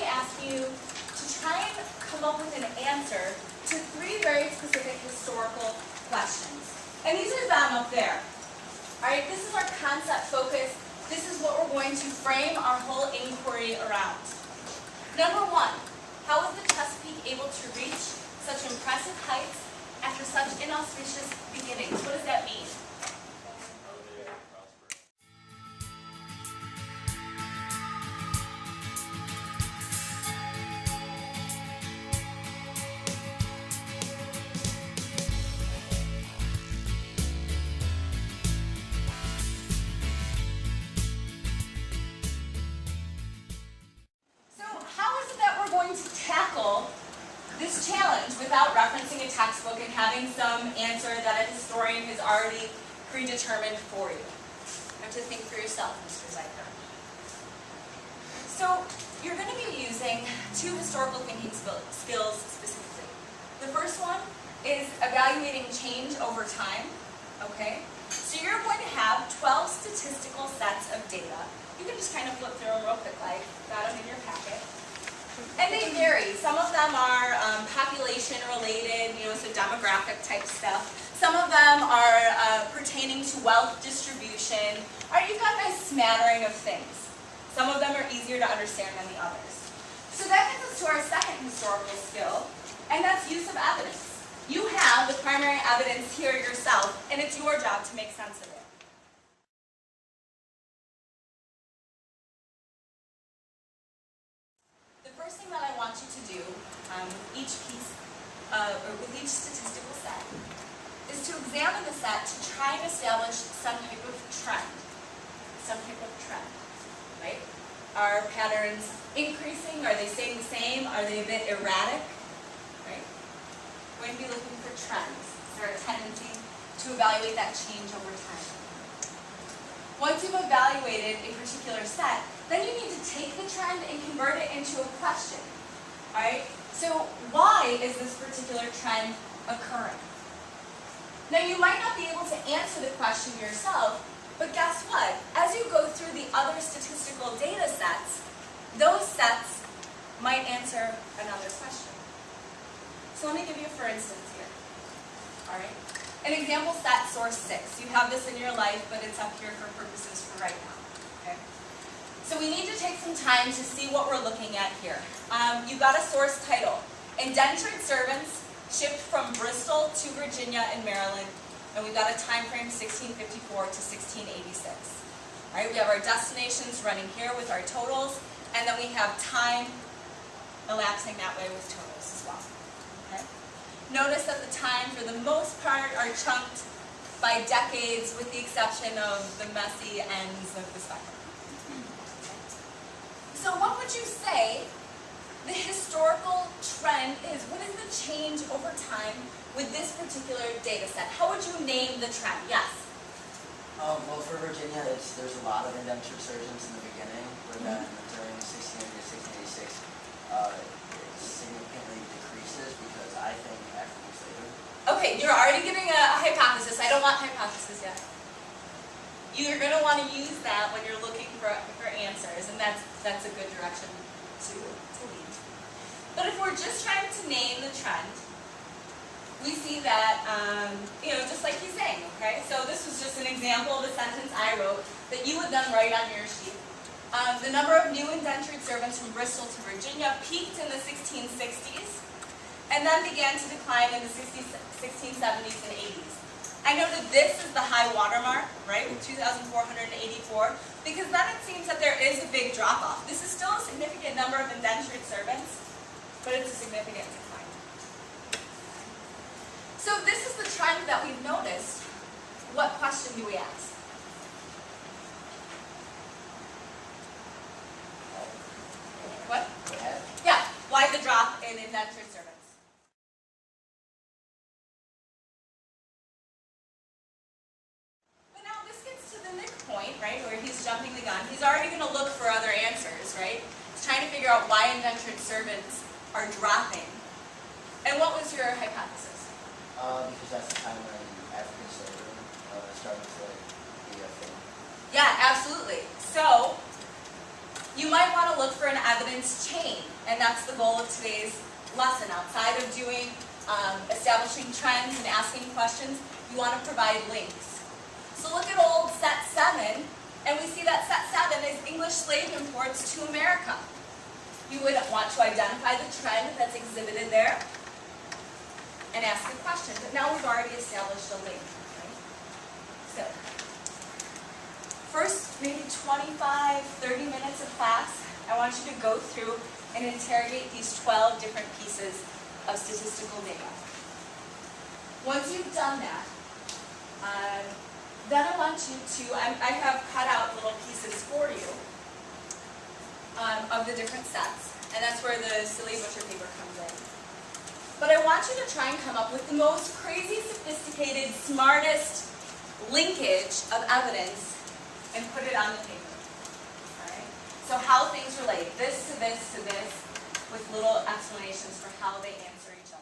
be asking you to try and come up with an answer to 3 very specific historical questions. And these are them up there. Alright, this is our concept focus. This is what we're going to frame our whole inquiry around. Number 1, how was the Chesapeake able to reach such impressive heights after such inauspicious beginnings? What does that mean? Tackle this challenge without referencing a textbook and having some answer that a historian has already predetermined for you. You have to think for yourself, Mr. Zeiger. So you're going to be using 2 historical thinking skills specifically. The first one is evaluating change over time. Okay? So you're going to have 12 statistical sets of data. You can just kind of flip through them real quick, like got them in your packet. And they vary. Some of them are population related, so demographic type stuff. Some of them are pertaining to wealth distribution. Alright, you've got a nice smattering of things. Some of them are easier to understand than the others. So that gets us to our second historical skill, and that's use of evidence. You have the primary evidence here yourself, and it's your job to make sense of it. The first thing that I want you to do with each piece, or with each statistical set, is to examine the set to try and establish some type of trend. Some type of trend, right? Are patterns increasing? Are they staying the same? Are they a bit erratic? Right? We're going to be looking for trends. Is there a tendency to evaluate that change over time? Once you've evaluated a particular set, then you need to take the trend and convert it into a question. Alright? So why is this particular trend occurring? Now you might not be able to answer the question yourself, but guess what? As you go through the other statistical data sets, those sets might answer another question. So let me give you a for instance here. Alright? An example set, source 6. You have this in your life, but it's up here for purposes for right now. Okay? So we need to take some time to see what we're looking at here. You've got a source title. Indentured servants shipped from Bristol to Virginia and Maryland, and we've got a time frame 1654 to 1686. All right, we have our destinations running here with our totals, and then we have time elapsing that way with totals as well. Okay? Notice that the times, for the most part, are chunked by decades, with the exception of the messy ends of the spectrum. So what would you say the historical trend is? What is the change over time with this particular data set? How would you name the trend? Yes? Well, for Virginia, there's a lot of indentured servants in the beginning, but then during 1680 to 1686, it significantly decreases because I think African slavery. Okay, you're already giving a hypothesis. I don't want hypothesis yet. You're going to want to use that when you're looking for answers, and that's a good direction to lead. But if we're just trying to name the trend, we see that, just like he's saying, okay? So this was just an example of a sentence I wrote that you would then write on your sheet. The number of new indentured servants from Bristol to Virginia peaked in the 1660s, and then began to decline in the 1670s and 80s. I noted this is the high watermark, right, with 2,484, because then it seems that there is a big drop-off. This is still a significant number of indentured servants, but it's a significant decline. So this is the trend that we've noticed. What question do we ask? What? Yeah, why the drop in indentured servants? Point, right, where he's jumping the gun. He's already going to look for other answers, right? He's trying to figure out why indentured servants are dropping. And what was your hypothesis? Because that's the time when African slavery started to be a thing. Yeah, absolutely. So, you might want to look for an evidence chain. And that's the goal of today's lesson. Outside of doing establishing trends and asking questions, you want to provide links. So look at old set 7, and we see that set 7 is English slave imports to America. You would want to identify the trend that's exhibited there and ask a question. But now we've already established a link. Right? So, first maybe 25, 30 minutes of class, I want you to go through and interrogate these 12 different pieces of statistical data. Once you've done that, then I want you to, I have cut out little pieces for you of the different sets, and that's where the silly butcher paper comes in. But I want you to try and come up with the most crazy, sophisticated, smartest linkage of evidence and put it on the paper. All right? So how things relate, this to this to this, with little explanations for how they answer each other.